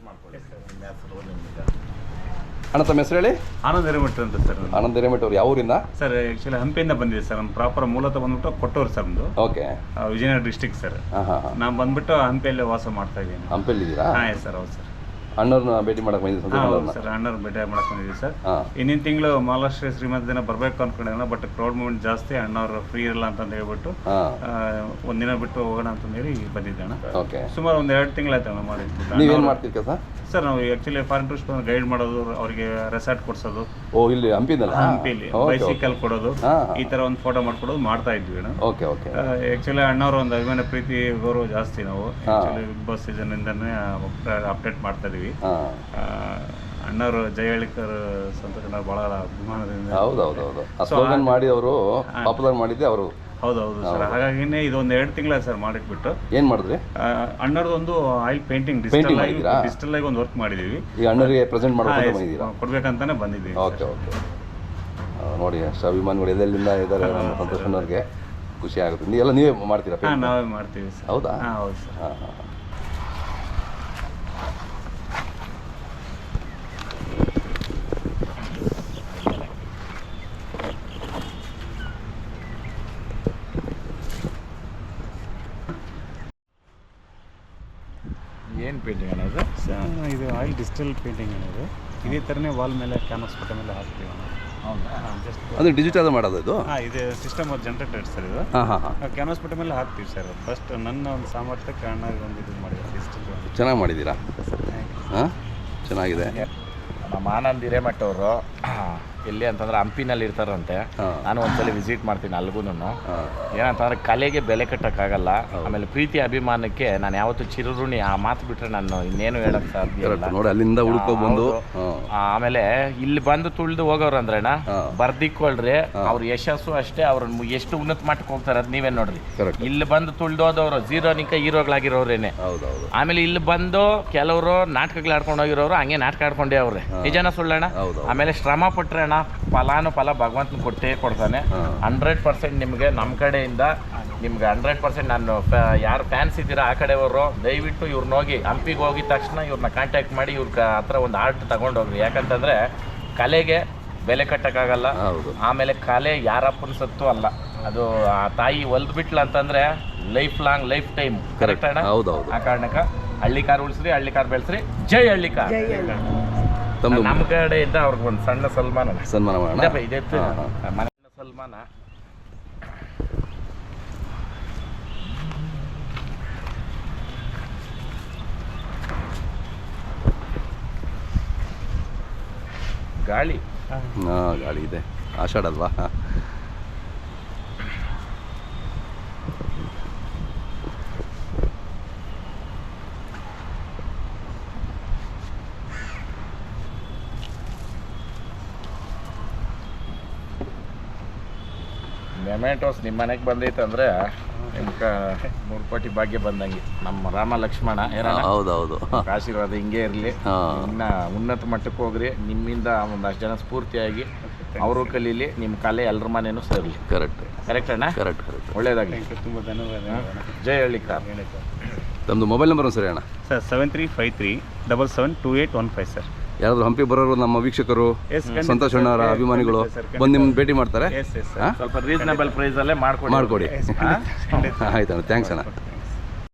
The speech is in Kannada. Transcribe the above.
ಮಾಡ್ಕೊಳ್ಳಿ. ನಿಮ್ಮ ಹೆಸರು ನಿಮ್ಗೆ ಅಣ್ಣ ತಮ್ಮ ಹೆಸರು ಹೇಳಿ. ಆನಂದ್ ಹಿರೇಮಠ ಅಂತ ಸರ್. ಆನಂದ್ ಹಿರೇಮಠ ಅವ್ರು ಯಾವ ಊರಿಂದ? ಸರ್ ಆ್ಯಕ್ಚುಲಿ ಹಂಪಿಯಿಂದ ಬಂದಿದೆ ಸರ್. ನಮ್ಮ ಪ್ರಾಪರ್ ಮೂಲತಃ ಬಂದ್ಬಿಟ್ಟು ಕೊಟ್ಟೂರು ಸರ್ ನಮ್ಮದು. ಓಕೆ. Vijayanagara district sir. ನಾನು ಬಂದ್ಬಿಟ್ಟು ಹಂಪಿಯಲ್ಲಿ ವಾಸ ಮಾಡ್ತಾ ಇದ್ದೀನಿ. ಹಂಪಿಯಲ್ಲಿದ್ದೀರಾ? ಹಾಂ ಸರ್. ಹೌದು ಸರ್. ಅಣ್ಣವ್ರನ್ನ ಭೇಟಿ ಮಾಡಕ್ಕೆ ಬಂದಿದ್ದೀವಿ ಸರ್. ಅಣ್ಣವ್ರು ಭೇಟಿ ಮಾಡಕ್ಕೆ ಬಂದಿದ್ದೀವಿ ಸರ್. ಇನ್ನಿನ ತಿಂಗಳು ಮಹಾರಾಷ್ಟ್ರ ಶ್ರೀಮಂತ ದಿನ ಬರಬೇಕು ಅನ್ಕೊಂಡಿಲ್ಲ, ಬಟ್ ಕ್ರೌಡ್ ಮೂವ್ಮೆಂಟ್ ಜಾಸ್ತಿ, ಅಣ್ಣವ್ರು ಫ್ರೀ ಇರಲ್ಲ ಅಂತಂದು ಹೇಳ್ಬಿಟ್ಟು ಒಂದಿನ ಬಿಟ್ಟು ಹೋಗೋಣ ಅಂತಂದು ಹೇಳಿ ಬಂದಿದ್ದೆ ಅಣ್ಣ. ಓಕೆ. ಸುಮಾರು ಒಂದು 2 ತಿಂಗಳಾಯ್ತು ಅಣ್ಣ ಮಾಡಿ. ನೀವೇನು ಮಾಡ್ತೀರಿ ಕೆಲಸ? ಸರ್ ನಾವು ಆ್ಯಕ್ಚುಲಿ ಫಾರಿನ್ ಟೂರಿಸ್ಟ್ ಬಂದು ಗೈಡ್ ಮಾಡೋದು, ಅವರಿಗೆ ರೆಸಾರ್ಟ್ ಕೊಡ್ಸೋದು. ಓ, ಇಲ್ಲಿ ಹಂಪಿದಲ್ಲ? ಹಂಪಿಲಿ ಬೈಸಿಕಲ್ ಕೊಡೋದು, ಈ ಥರ ಒಂದು ಫೋಟೋ ಮಾಡ್ಕೊಡೋದು ಮಾಡ್ತಾ ಇದ್ವಿ ಅಣ್ಣ. Okay okay. ಆ್ಯಕ್ಚುಲಿ ಅಣ್ಣವ್ರ ಒಂದು ಅಭಿಮಾನ ಪ್ರೀತಿ ಗೌರವ ಜಾಸ್ತಿ. ನಾವು ಆ್ಯಕ್ಚುಲಿ ಬಿಗ್ ಬಾಸ್ ಸೀಸನ್ನಿಂದನೇ ಅಪ್ಡೇಟ್ ಮಾಡ್ತಾ ಇದೀವಿ. ಅಣ್ಣವರು ಜಯಹಳ್ಳಿಕರ್ ಸಂತೋಷ ಭಾಳ ಅಭಿಮಾನದಿಂದ. ಹೌದೌದು. ಸ್ಲೋಗನ್ ಮಾಡಿ ಅವರು ಪಾಪ್ಯುಲರ್ ಮಾಡಿದ್ದೆ ಅವರು. ಹೌದೌದು ಸರ್. ಹಾಗಾಗಿನೇ ಇದೊಂದು 2 ತಿಂಗಳ ಸರ್ ಮಾಡಿಟ್ಬಿಟ್ಟು. ಏನು ಮಾಡಿದ್ರಿ? ಅಣ್ಣವ್ರದ್ದು ಒಂದು ಆಯಿಲ್ ಪೇಂಟಿಂಗ್ ಡಿಜಿಟಲ್ ಆಗಿ ಒಂದು ವರ್ಕ್ ಮಾಡಿದೀವಿ. ಈಗ ಅಣ್ಣರಿಗೆ ಪ್ರೆಸೆಂಟ್ ಮಾಡ್ಕೊಂಡು ಕೊಡ್ಬೇಕಂತಾನೆ ಬಂದಿದ್ದೀವಿ. Okay okay. ನೋಡಿ ಅಷ್ಟು ಅಭಿಮಾನಿಗಳು ಎಲ್ಲೆಲ್ಲಿಂದ ಇದ್ದಾರೆ. ನಮ್ಮ ಸಂತೋಷನವ್ರಿಗೆ ಖುಷಿ ಆಗುತ್ತೆ. ನೀವೇ ಮಾಡ್ತೀರಾ? ಹಾಂ, ನಾವೇ ಮಾಡ್ತೀವಿ ಸರ್. ಹೌದಾ? ಹಾಂ, ಹೌದು ಸರ್. ಹಾಂ. ಏನು ಪೇಂಟಿಂಗ್ ಅನ್ನೋದು? ಇದು ಆಯಿಲ್ ಡಿಜಿಟಲ್ ಪೇಂಟಿಂಗ್ ಅನ್ನೋದು. ಇದೇ ಥರನೇ ವಾಲ್ ಮೇಲೆ ಕ್ಯಾನ್ವಾಸ್ ಪಟ್ಟ ಮೇಲೆ ಹಾಕ್ತೀವಿ. ಹೌದಾ? ಅದು ಡಿಜಿಟಲ್ ಮಾಡೋದು ಇದು? ಹಾಂ, ಇದು ಸಿಸ್ಟಮ್ ಜನರೇಟೆಡ್ ಸರ್. ಇದು ಕ್ಯಾನ್ವಾಸ್ ಪಟ್ಟ ಮೇಲೆ ಹಾಕ್ತೀವಿ ಸರ್. ಫಸ್ಟ್ ನನ್ನ ಒಂದು ಸಾಮರ್ಥ್ಯಕ್ಕೆ ಅಣ್ಣ ಒಂದು ಇದು ಮಾಡಿದ್ರು ಡಿಜಿಟಲ್. ಚೆನ್ನಾಗಿ ಮಾಡಿದ್ದೀರಾ? ಹಾಂ, ಚೆನ್ನಾಗಿದೆ. ನಮ್ಮ ಆನಂದ್ ಹಿರೇಮಠ ಅವರು ಎಲ್ಲಿ ಅಂತಂದ್ರೆ ಹಂಪಿನಲ್ಲಿ ಇರ್ತಾರಂತೆ. ನಾನು ಒಂದ್ಸಲ ವಿಸಿಟ್ ಮಾಡ್ತೀನಿ ಅಲ್ಗೂ. ಏನಂತಂದ್ರೆ ಕಲೆಗೆ ಬೆಲೆ ಕಟ್ಟಕ್ಕಾಗಲ್ಲ. ಆಮೇಲೆ ಪ್ರೀತಿ ಅಭಿಮಾನಕ್ಕೆ ನಾನು ಯಾವತ್ತೂ ಚಿರಋಣಿ. ಆ ಮಾತು ಬಿಟ್ರೆ ನಾನು ಇನ್ನೇನು ಹೇಳಕ್ ಸಾಧ್ಯ ಇಲ್ಲ. ನೋಡಿ, ಅಲ್ಲಿಂದ ಹುಡ್ಕೊ ಬಂದು ಆಮೇಲೆ ಇಲ್ಲಿ ಬಂದು ತುಳಿದು ಹೋಗೋರು ಅಂದ್ರೇನ ಬರ್ದಿಕ್ಕೊಳ್ರಿ. ಅವ್ರ ಯಶಸ್ಸು ಅಷ್ಟೇ. ಅವ್ರನ್ನ ಎಷ್ಟು ಉನ್ನತ ಮಟ್ಟಕ್ಕೆ ಹೋಗ್ತಾರೆ ಅದು ನೀವೇ ನೋಡ್ರಿ. ಇಲ್ಲಿ ಬಂದು ತುಳಿದೋದವ್ರು ಝೀರೋನಿಕ ಹೀರೋಗಳಾಗಿರೋರೇನೆ. ಆಮೇಲೆ ಇಲ್ಲಿ ಬಂದು ಕೆಲವರು ನಾಟಕಗಳು ಆಡ್ಕೊಂಡು ಹೋಗಿರೋರು ಹಂಗೆ ನಾಟಕ ಆಡ್ಕೊಂಡೇ ಅವ್ರೆ. ನಿಜನ ಸುಳ್ಳಣ್ಣ? ಆಮೇಲೆ ಶ್ರಮ ಪಟ್ರೆ ಅಣ್ಣ ಫಲ ಭಗವಂತನ ಕೊಟ್ಟೇ ಕೊಡ್ತಾನೆ. 100% ನಿಮಗೆ ನಮ್ಮ ಕಡೆಯಿಂದ ನಿಮ್ಗೆ 100% ನಾನು ಯಾರು ಫ್ಯಾನ್ಸ್ ಇದ್ದೀರಾ ಆ ಕಡೆಯವರು ದಯವಿಟ್ಟು ಇವ್ರನ್ನ ಹೋಗಿ ಹಂಪಿಗೆ ಹೋಗಿದ ತಕ್ಷಣ ಇವ್ರನ್ನ ಕಾಂಟ್ಯಾಕ್ಟ್ ಮಾಡಿ ಇವ್ರ ಹತ್ರ ಒಂದು ಆರ್ಟ್ ತಗೊಂಡೋಗ್ರಿ. ಯಾಕಂತಂದರೆ ಕಲೆಗೆ ಬೆಲೆ ಕಟ್ಟಕ್ಕಾಗಲ್ಲ. ಆಮೇಲೆ ಕಲೆ ಯಾರಪ್ಪನ ಸತ್ತು ಅಲ್ಲ, ಅದು ಆ ತಾಯಿ ಒಲ್ದ್ಬಿಟ್ಲ ಅಂತಂದರೆ life long life time. Correct ಅಣ್ಣ? ಆ ಕಾರಣಕ್ಕೆ ಹಳ್ಳಿಕಾರ್ ಉಳಿಸ್ರಿ, ಹಳ್ಳಿಕಾರ್ ಬೆಳೆಸ್ರಿ. ಜೈ ಹಳ್ಳಿಕಾರ್. ನಮ್ಮ ಕಡೆಯಿಂದ ಅವ್ರಿಗೆ ಒಂದು ಸಣ್ಣ ಸನ್ಮಾನ ಮಾಡೋಣ. ಇದೆ ಮನೆ ಸನ್ಮಾನ. ಗಾಳಿ ಗಾಳಿ ಇದೆ. ಆಷಾಢ ಅಲ್ವಾ? ಮೆಮೆಂಟೋಸ್ ನಿಮ್ಮ ಮನೆಗೆ ಬಂದೈತಂದ್ರೆ ನಿಮ್ಗೆ 3 ಕೋಟಿ ಭಾಗ್ಯ ಬಂದಂಗೆ. ನಮ್ಮ ರಾಮ ಲಕ್ಷ್ಮಣ ಹೌದೌದು. ಆಶೀರ್ವಾದ ಹಿಂಗೆ ಇರಲಿ. ಇನ್ನು ಉನ್ನತ ಮಟ್ಟಕ್ಕೆ ಹೋಗ್ರಿ. ನಿಮ್ಮಿಂದ ಒಂದಷ್ಟು ಜನ ಸ್ಫೂರ್ತಿಯಾಗಿ ಅವರು ಕಲೀಲಿ. ನಿಮ್ಮ ಕಲೆ ಎಲ್ಲರ ಮನೇನೂ ಸೇರಲಿ. ಕರೆಕ್ಟ್ ಅಣ್ಣ? ಕರೆಕ್ಟ್. ಒಳ್ಳೇದಾಗಲಿ. ತುಂಬ ಧನ್ಯವಾದ. ಜೈ ಹಳ್ಳಿಕಾರ್. ತಮ್ಮದು ಮೊಬೈಲ್ ನಂಬರ್ ಸರಿ ಅಣ್ಣ? Sir 7353772815 sir. ಯಾರಾದರೂ ಹಂಪಿ ಬರೋರು ನಮ್ಮ ವೀಕ್ಷಕರು, ಸಂತೋಷ್ ಅಣ್ಣವರ ಅಭಿಮಾನಿಗಳು ಬಂದು ನಿಮ್ಮನ್ನು ಭೇಟಿ ಮಾಡ್ತಾರೆ. ಸ್ವಲ್ಪ ರೀಸನಬಲ್ ಪ್ರೈಸಲ್ಲೇ ಮಾಡಿಕೊಡಿ. ಆಯ್ತು ಅಣ್ಣ, ಥ್ಯಾಂಕ್ಸ್ ಅಣ್ಣ.